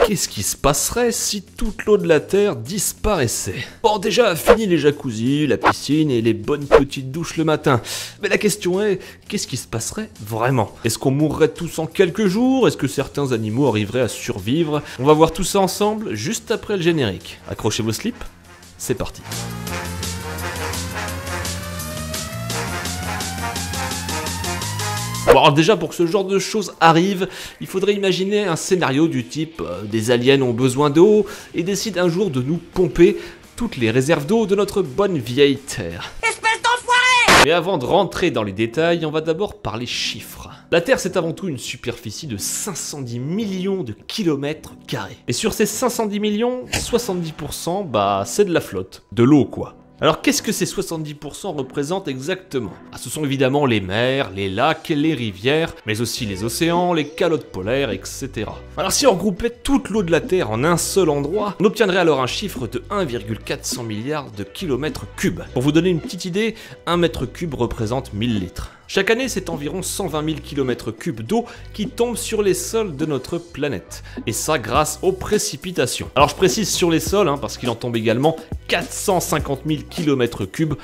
Qu'est-ce qui se passerait si toute l'eau de la Terre disparaissait? Bon, déjà, fini les jacuzzis, la piscine et les bonnes petites douches le matin. Mais la question est, qu'est-ce qui se passerait vraiment? Est-ce qu'on mourrait tous en quelques jours? Est-ce que certains animaux arriveraient à survivre? On va voir tout ça ensemble juste après le générique. Accrochez vos slips, c'est parti. Bon, alors déjà, pour que ce genre de choses arrive, il faudrait imaginer un scénario du type des aliens ont besoin d'eau et décident un jour de nous pomper toutes les réserves d'eau de notre bonne vieille Terre. Espèce d'enfoiré! Mais avant de rentrer dans les détails, on va d'abord parler chiffres. La Terre, c'est avant tout une superficie de 510 millions de kilomètres carrés. Et sur ces 510 millions, 70%, c'est de la flotte. De l'eau, quoi. Alors qu'est-ce que ces 70% représentent exactement? Ce sont évidemment les mers, les lacs, les rivières, mais aussi les océans, les calottes polaires, etc. Alors si on regroupait toute l'eau de la Terre en un seul endroit, on obtiendrait alors un chiffre de 1,400 milliards de kilomètres cubes. Pour vous donner une petite idée, 1 mètre cube représente 1000 litres. Chaque année, c'est environ 120 000 km3 d'eau qui tombe sur les sols de notre planète. Et ça grâce aux précipitations. Alors je précise sur les sols, parce qu'il en tombe également 450 000 km3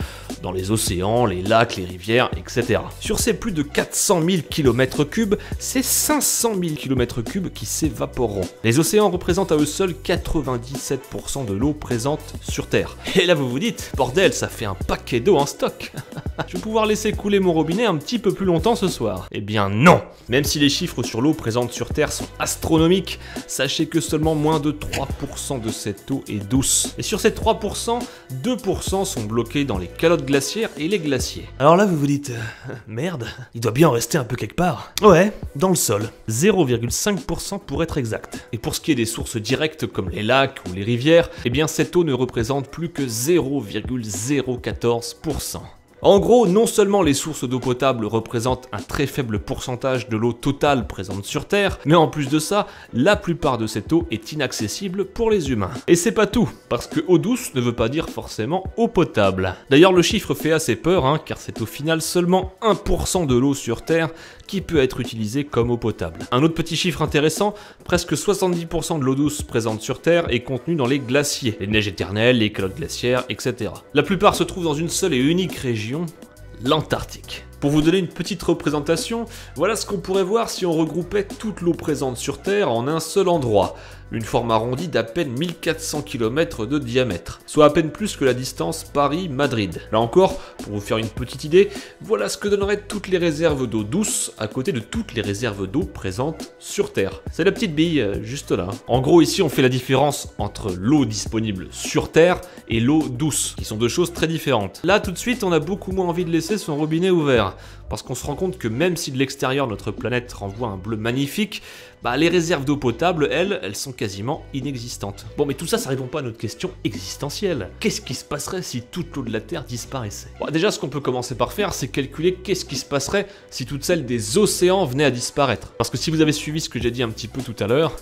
dans les océans, les lacs, les rivières, etc. Sur ces plus de 400 000 km3, c'est 500 000 km3 qui s'évaporeront. Les océans représentent à eux seuls 97% de l'eau présente sur Terre. Et là vous vous dites, bordel, ça fait un paquet d'eau en stock. Je vais pouvoir laisser couler mon robinet un petit peu plus longtemps ce soir. Eh bien non! Même si les chiffres sur l'eau présente sur Terre sont astronomiques, sachez que seulement moins de 3% de cette eau est douce. Et sur ces 3%, 2% sont bloqués dans les calottes glaciaires et les glaciers. Alors là vous vous dites, merde, il doit bien en rester un peu quelque part. Ouais, dans le sol. 0,5% pour être exact. Et pour ce qui est des sources directes comme les lacs ou les rivières, eh bien cette eau ne représente plus que 0,014%. En gros, non seulement les sources d'eau potable représentent un très faible pourcentage de l'eau totale présente sur Terre, mais en plus de ça, la plupart de cette eau est inaccessible pour les humains. Et c'est pas tout, parce que eau douce ne veut pas dire forcément eau potable. D'ailleurs, le chiffre fait assez peur, car c'est au final seulement 1% de l'eau sur Terre qui peut être utilisée comme eau potable. Un autre petit chiffre intéressant, presque 70% de l'eau douce présente sur Terre est contenue dans les glaciers, les neiges éternelles, les calottes glaciaires, etc. La plupart se trouvent dans une seule et unique région, l'Antarctique. Pour vous donner une petite représentation, voilà ce qu'on pourrait voir si on regroupait toute l'eau présente sur Terre en un seul endroit. Une forme arrondie d'à peine 1400 km de diamètre, soit à peine plus que la distance Paris-Madrid. Là encore, pour vous faire une petite idée, voilà ce que donneraient toutes les réserves d'eau douce à côté de toutes les réserves d'eau présentes sur Terre. C'est la petite bille, juste là. En gros, ici, on fait la différence entre l'eau disponible sur Terre et l'eau douce, qui sont deux choses très différentes. Là, tout de suite, on a beaucoup moins envie de laisser son robinet ouvert, parce qu'on se rend compte que même si de l'extérieur notre planète renvoie un bleu magnifique, les réserves d'eau potable, elles sont quasiment inexistantes. Bon, mais tout ça, ça répond pas à notre question existentielle. Qu'est-ce qui se passerait si toute l'eau de la Terre disparaissait? Déjà, ce qu'on peut commencer par faire, c'est calculer qu'est-ce qui se passerait si toute celle des océans venait à disparaître. Parce que si vous avez suivi ce que j'ai dit un petit peu tout à l'heure...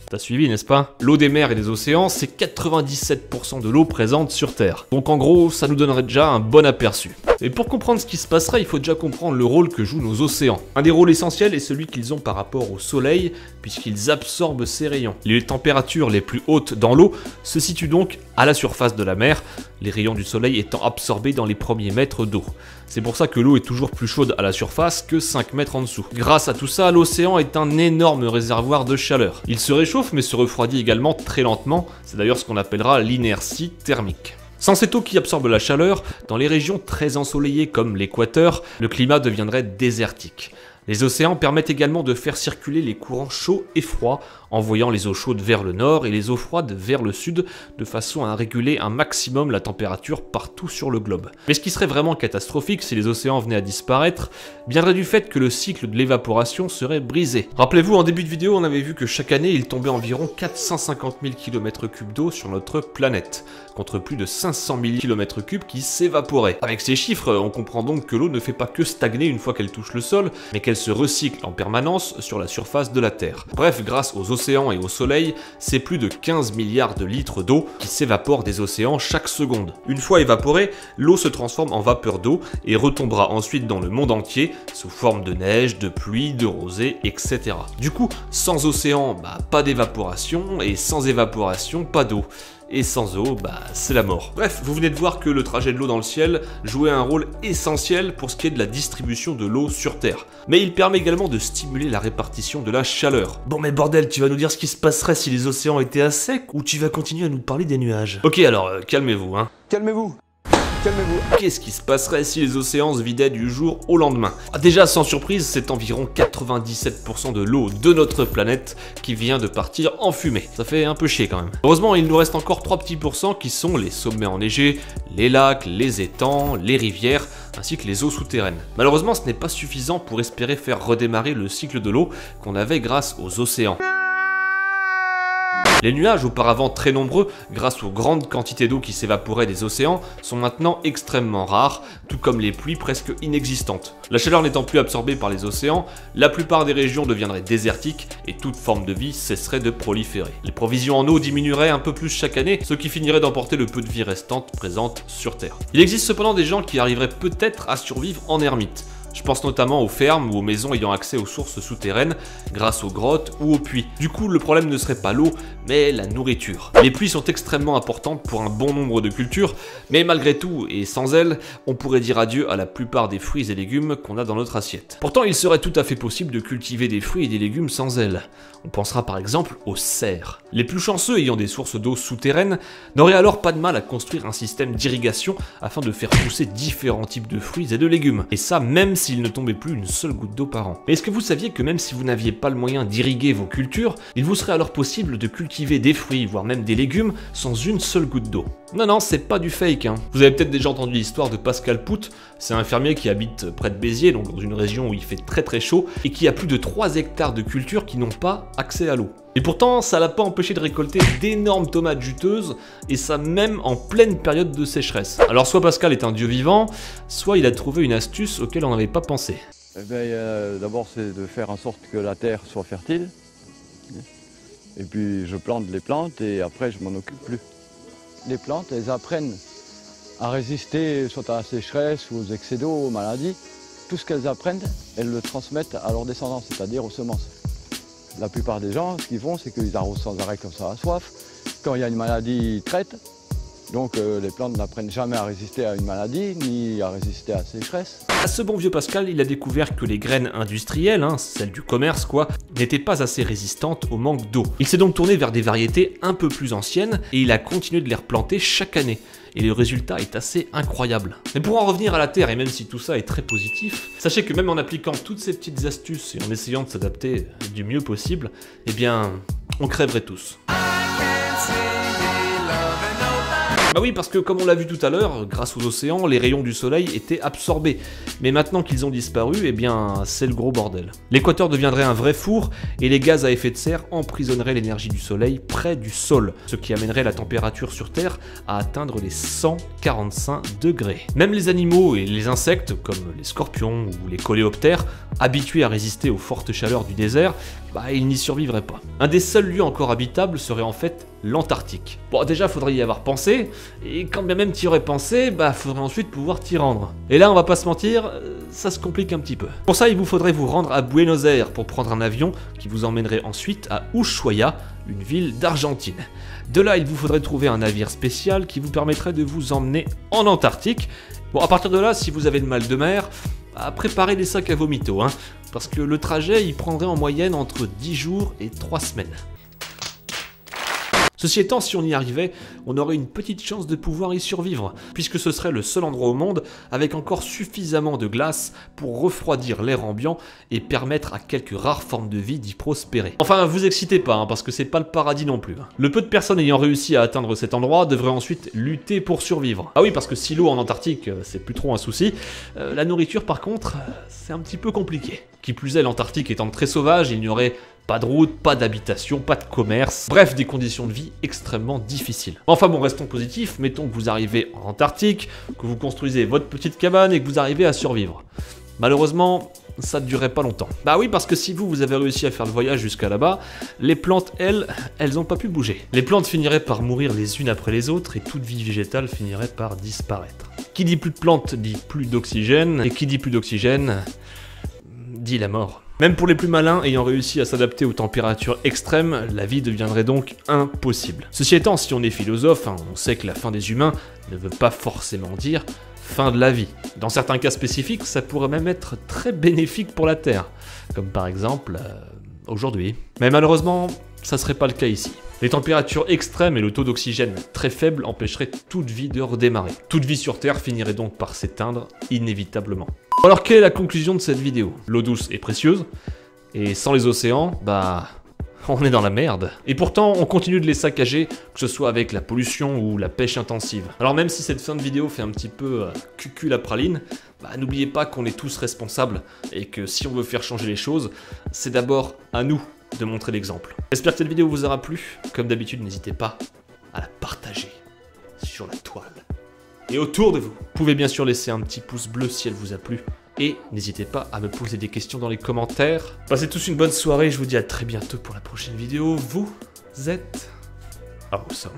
T'as suivi, n'est-ce pas? L'eau des mers et des océans, c'est 97% de l'eau présente sur Terre. Donc en gros, ça nous donnerait déjà un bon aperçu. Et pour comprendre ce qui se passerait, il faut déjà comprendre le rôle que jouent nos océans. Un des rôles essentiels est celui qu'ils ont par rapport au soleil, puisqu'ils absorbent ses rayons. Les températures les plus hautes dans l'eau se situent donc à la surface de la mer, les rayons du soleil étant absorbés dans les premiers mètres d'eau. C'est pour ça que l'eau est toujours plus chaude à la surface que 5 mètres en dessous. Grâce à tout ça, l'océan est un énorme réservoir de chaleur. Il se réchauffe mais se refroidit également très lentement, c'est d'ailleurs ce qu'on appellera l'inertie thermique. Sans cette eau qui absorbe la chaleur, dans les régions très ensoleillées comme l'équateur, le climat deviendrait désertique. Les océans permettent également de faire circuler les courants chauds et froids, envoyant les eaux chaudes vers le nord et les eaux froides vers le sud, de façon à réguler un maximum la température partout sur le globe. Mais ce qui serait vraiment catastrophique si les océans venaient à disparaître, viendrait du fait que le cycle de l'évaporation serait brisé. Rappelez-vous, en début de vidéo, on avait vu que chaque année, il tombait environ 450 000 km3 d'eau sur notre planète, contre plus de 500 000 km3 qui s'évaporaient. Avec ces chiffres, on comprend donc que l'eau ne fait pas que stagner une fois qu'elle touche le sol, mais qu'elle se recycle en permanence sur la surface de la Terre. Bref, grâce aux océans et au soleil, c'est plus de 15 milliards de litres d'eau qui s'évaporent des océans chaque seconde. Une fois évaporée, l'eau se transforme en vapeur d'eau et retombera ensuite dans le monde entier sous forme de neige, de pluie, de rosée, etc. Du coup, sans océan, pas d'évaporation, et sans évaporation, pas d'eau. Et sans eau, c'est la mort. Bref, vous venez de voir que le trajet de l'eau dans le ciel jouait un rôle essentiel pour ce qui est de la distribution de l'eau sur Terre. Mais il permet également de stimuler la répartition de la chaleur. Bon mais bordel, tu vas nous dire ce qui se passerait si les océans étaient à sec, ou tu vas continuer à nous parler des nuages? Ok alors, calmez-vous hein. Calmez-vous. Calmez-vous. Qu'est-ce qui se passerait si les océans se vidaient du jour au lendemain? Déjà, sans surprise, c'est environ 97% de l'eau de notre planète qui vient de partir en fumée. Ça fait un peu chier quand même. Heureusement, il nous reste encore 3 petits pourcents qui sont les sommets enneigés, les lacs, les étangs, les rivières, ainsi que les eaux souterraines. Malheureusement, ce n'est pas suffisant pour espérer faire redémarrer le cycle de l'eau qu'on avait grâce aux océans. Les nuages, auparavant très nombreux, grâce aux grandes quantités d'eau qui s'évaporaient des océans, sont maintenant extrêmement rares, tout comme les pluies presque inexistantes. La chaleur n'étant plus absorbée par les océans, la plupart des régions deviendraient désertiques et toute forme de vie cesserait de proliférer. Les provisions en eau diminueraient un peu plus chaque année, ce qui finirait d'emporter le peu de vie restante présente sur Terre. Il existe cependant des gens qui arriveraient peut-être à survivre en ermite. Je pense notamment aux fermes ou aux maisons ayant accès aux sources souterraines grâce aux grottes ou aux puits. Du coup, le problème ne serait pas l'eau, mais la nourriture. Les pluies sont extrêmement importantes pour un bon nombre de cultures, mais malgré tout, et sans elles, on pourrait dire adieu à la plupart des fruits et légumes qu'on a dans notre assiette. Pourtant, il serait tout à fait possible de cultiver des fruits et des légumes sans elles. On pensera par exemple aux cerfs. Les plus chanceux ayant des sources d'eau souterraines n'auraient alors pas de mal à construire un système d'irrigation afin de faire pousser différents types de fruits et de légumes. Et ça, même s'il ne tombait plus une seule goutte d'eau par an. Mais est-ce que vous saviez que même si vous n'aviez pas le moyen d'irriguer vos cultures, il vous serait alors possible de cultiver des fruits, voire même des légumes, sans une seule goutte d'eau? Non, c'est pas du fake hein. Vous avez peut-être déjà entendu l'histoire de Pascal Pout, c'est un fermier qui habite près de Béziers, donc dans une région où il fait très chaud, et qui a plus de 3 hectares de cultures qui n'ont pas accès à l'eau. Et pourtant, ça l'a pas empêché de récolter d'énormes tomates juteuses, et ça même en pleine période de sécheresse. Alors soit Pascal est un dieu vivant, soit il a trouvé une astuce auquel on n'avait pas pensé. D'abord, c'est de faire en sorte que la terre soit fertile. Et puis je plante les plantes et après je m'en occupe plus. Les plantes, elles apprennent à résister soit à la sécheresse ou aux excès d'eau, aux maladies. Tout ce qu'elles apprennent, elles le transmettent à leur descendance, c'est-à-dire aux semences. La plupart des gens, ce qu'ils font, c'est qu'ils arrosent sans arrêt comme ça à soif. Quand il y a une maladie, ils traitent. Donc les plantes n'apprennent jamais à résister à une maladie, ni à résister à la sécheresse. À ce bon vieux Pascal, il a découvert que les graines industrielles, celles du commerce quoi, n'étaient pas assez résistantes au manque d'eau. Il s'est donc tourné vers des variétés un peu plus anciennes et il a continué de les replanter chaque année. Et le résultat est assez incroyable. Mais pour en revenir à la Terre, et même si tout ça est très positif, sachez que même en appliquant toutes ces petites astuces et en essayant de s'adapter du mieux possible, eh bien, on crèverait tous. Bah oui, parce que comme on l'a vu tout à l'heure, grâce aux océans, les rayons du soleil étaient absorbés. Mais maintenant qu'ils ont disparu, eh bien, c'est le gros bordel. L'équateur deviendrait un vrai four, et les gaz à effet de serre emprisonneraient l'énergie du soleil près du sol, ce qui amènerait la température sur Terre à atteindre les 145 degrés. Même les animaux et les insectes, comme les scorpions ou les coléoptères, habitués à résister aux fortes chaleurs du désert, ils n'y survivraient pas. Un des seuls lieux encore habitables serait en fait l'Antarctique. Bon, déjà, faudrait y avoir pensé, et quand bien même t'y aurais pensé, faudrait ensuite pouvoir t'y rendre. Et là, on va pas se mentir, ça se complique un petit peu. Pour ça, il vous faudrait vous rendre à Buenos Aires pour prendre un avion qui vous emmènerait ensuite à Ushuaia, une ville d'Argentine. De là, il vous faudrait trouver un navire spécial qui vous permettrait de vous emmener en Antarctique. Bon, à partir de là, si vous avez le mal de mer, préparez des sacs à vomito, parce que le trajet, il prendrait en moyenne entre 10 jours et 3 semaines. Ceci étant, si on y arrivait, on aurait une petite chance de pouvoir y survivre, puisque ce serait le seul endroit au monde avec encore suffisamment de glace pour refroidir l'air ambiant et permettre à quelques rares formes de vie d'y prospérer. Enfin, vous excitez pas, parce que c'est pas le paradis non plus. Le peu de personnes ayant réussi à atteindre cet endroit devraient ensuite lutter pour survivre. Ah oui, parce que si l'eau en Antarctique, c'est plus trop un souci, la nourriture par contre, c'est un petit peu compliqué. Qui plus est, l'Antarctique étant très sauvage, il n'y aurait pas de route, pas d'habitation, pas de commerce, bref, des conditions de vie extrêmement difficiles. Enfin bon, restons positifs, mettons que vous arrivez en Antarctique, que vous construisez votre petite cabane et que vous arrivez à survivre. Malheureusement, ça ne durait pas longtemps. Bah oui, parce que si vous avez réussi à faire le voyage jusqu'à là-bas, les plantes, elles n'ont pas pu bouger. Les plantes finiraient par mourir les unes après les autres et toute vie végétale finirait par disparaître. Qui dit plus de plantes dit plus d'oxygène, et qui dit plus d'oxygène dit la mort. Même pour les plus malins ayant réussi à s'adapter aux températures extrêmes, la vie deviendrait donc impossible. Ceci étant, si on est philosophe, on sait que la fin des humains ne veut pas forcément dire fin de la vie. Dans certains cas spécifiques, ça pourrait même être très bénéfique pour la Terre, comme par exemple aujourd'hui. Mais malheureusement, ça serait pas le cas ici. Les températures extrêmes et le taux d'oxygène très faible empêcheraient toute vie de redémarrer. Toute vie sur Terre finirait donc par s'éteindre inévitablement. Alors quelle est la conclusion de cette vidéo? L'eau douce est précieuse, et sans les océans, bah... on est dans la merde. Et pourtant, on continue de les saccager, que ce soit avec la pollution ou la pêche intensive. Alors même si cette fin de vidéo fait un petit peu cucu la praline, bah n'oubliez pas qu'on est tous responsables, et que si on veut faire changer les choses, c'est d'abord à nous de montrer l'exemple. J'espère que cette vidéo vous aura plu. Comme d'habitude, n'hésitez pas à la partager sur la toile et autour de vous. Vous pouvez bien sûr laisser un petit pouce bleu si elle vous a plu. Et n'hésitez pas à me poser des questions dans les commentaires. Passez tous une bonne soirée, je vous dis à très bientôt pour la prochaine vidéo. Vous êtes awesome.